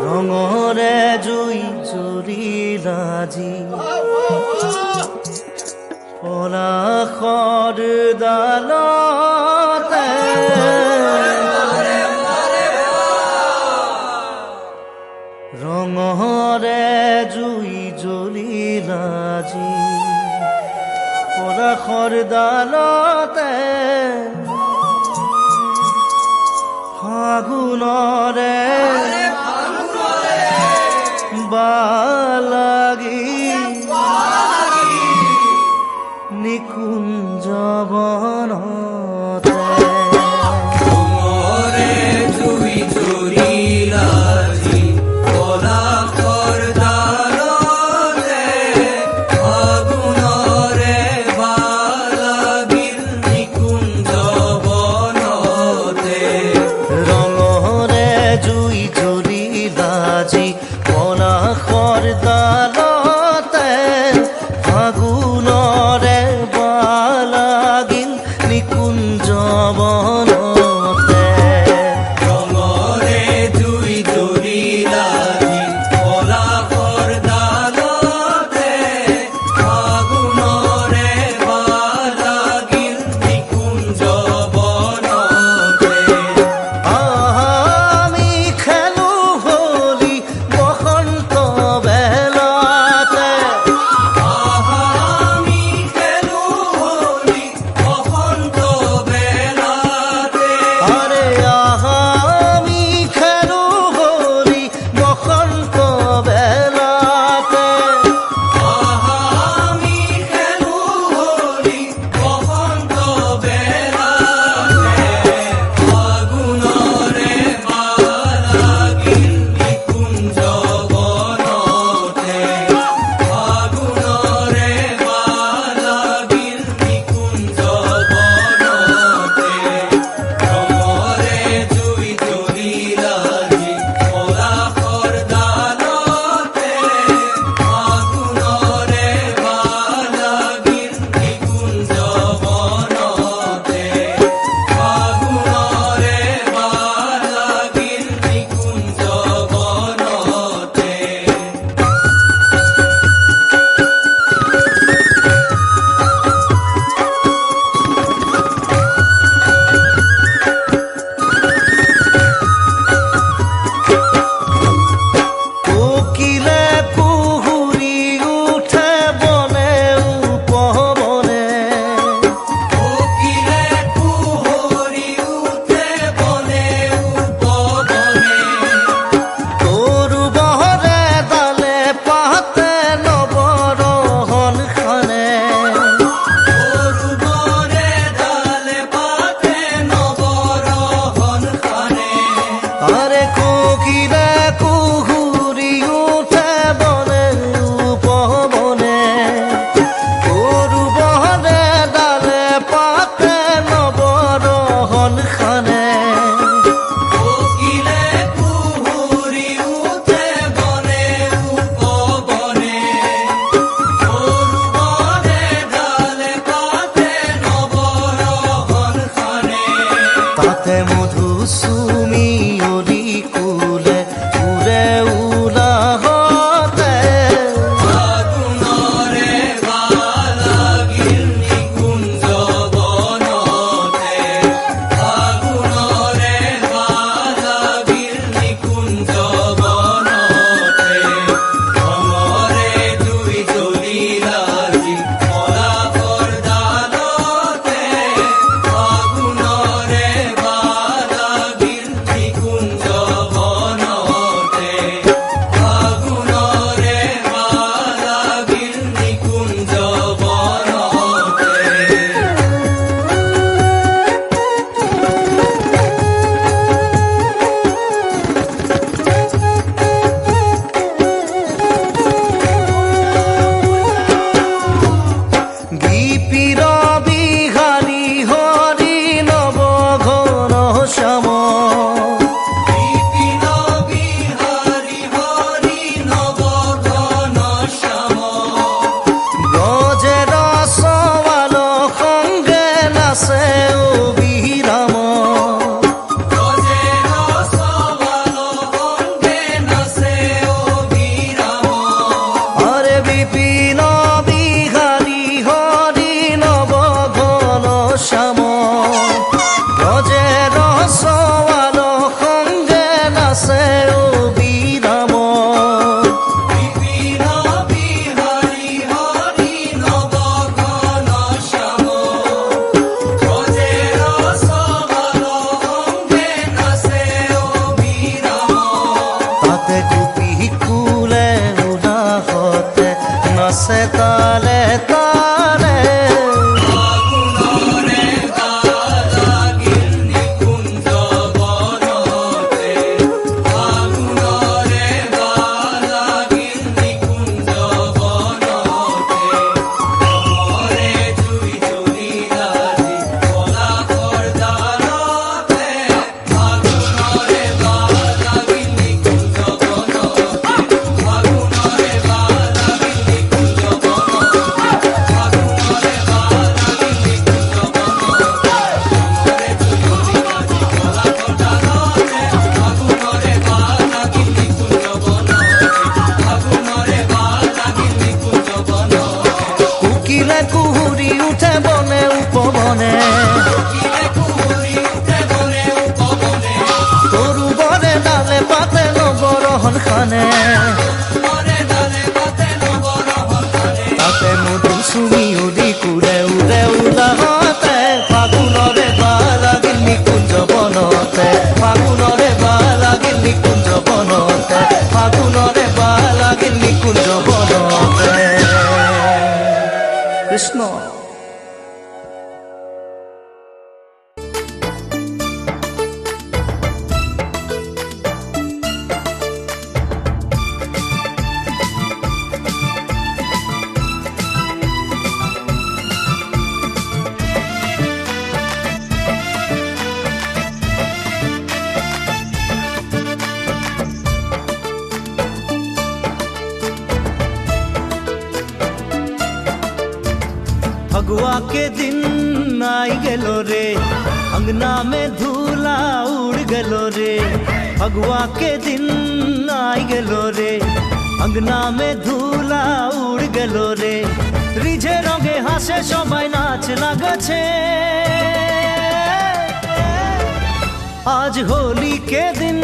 ৰঙৰে জুই জ্বলিলাজি পলাশৰ ডালতে ৰঙৰে জুই জ্বলিলাজি পলাশৰ ডালতে ফাগুনৰে বালাগি নিকুঞ্জ বনতে ৰঙৰে জুই জ্বলিলাজি পলাশৰ ডালতে ফাগুনৰে বালাগিল নিকুঞ্জ বনতে ৰঙৰে জুই জ্বলিলাজি পলাশৰ ডালতে ফাগুনৰে বালাগিল নিকুঞ্জ বনতে ৰঙৰে জুই জ্বলিলাজি পলাশৰ ডালতে ফাগুনৰে বালাগিল নিকুঞ্জ বনতে আমি খেলো হোলি বসন্ত বেলাতে আমি খেলো হোলি বসন্ত বেলাতে আরে আমি খেলো হোলি বসন্ত বেলাতে আমি খেলো হোলি বসন্ত বেলাতে ফাগুনৰে বালাগিল নিকুঞ্জ বনতে ফাগুনৰে বালাগিল নিকুঞ্জ বনতে ৰঙৰে জুই জ্বলিলাজি পলাশৰ ডালতে ফাগুনৰে বালাগিল নিকুঞ্জ বনতে ফাগুনৰে বালাগিল নিকুঞ্জ বনতে কোকিলে কুহুৰি উঠে বনে উপবনে কোকিলে কুহৰি উঠে বনে উপবনে তৰু বহৰে ডালে পাতে নৱৰহন খানে অৰুণৰে ডালে পাতে নৱৰহন খানে আৰে কোকিলে কুহুৰি উঠে বনে উপবনে তৰু বহৰে ডালে পাতে নৱৰহন খানে কোকিলে কুহুৰি উঠে বনে উপবনে অৰুণৰে ডালে পাতে নৱৰহন খানে তাতে মধু চুমি অলি কুলে উৰে উলাহতে ফাগুনৰে বালাগিল নিকুঞ্জ বনতে ফাগুনৰে বালাগিল নিকুঞ্জ বনতে ৰঙৰে জুই জ্বলিলাজি পলাশৰ ডালতে ফাগুনৰে বালাগিল মনে কিরে কুহুরি উঠে মনে উপবনে তরু বনে ডালে পাতে নবরহন খানে মনে ডালে পাতে নবরহন খানে তাতে মধু সুমি উৰি কুৰে উৰে উদাহতে ফাগুনৰে বা লাগিল নিকুঞ্জ বনতে ফাগুনৰে বা লাগিল নিকুঞ্জ বনতে ফাগুনৰে বা লাগিল নিকুঞ্জ বনতে কৃষ্ণ फगुआ के दिन आई गेलो रे अंगना में धूला उड़ गेलो रे फगुआ के दिन आई गेलो रे अंगना में धूला उड़ गेलो रे रिझे रंगे हासे सबाई नाच लागछे आज होली के दिन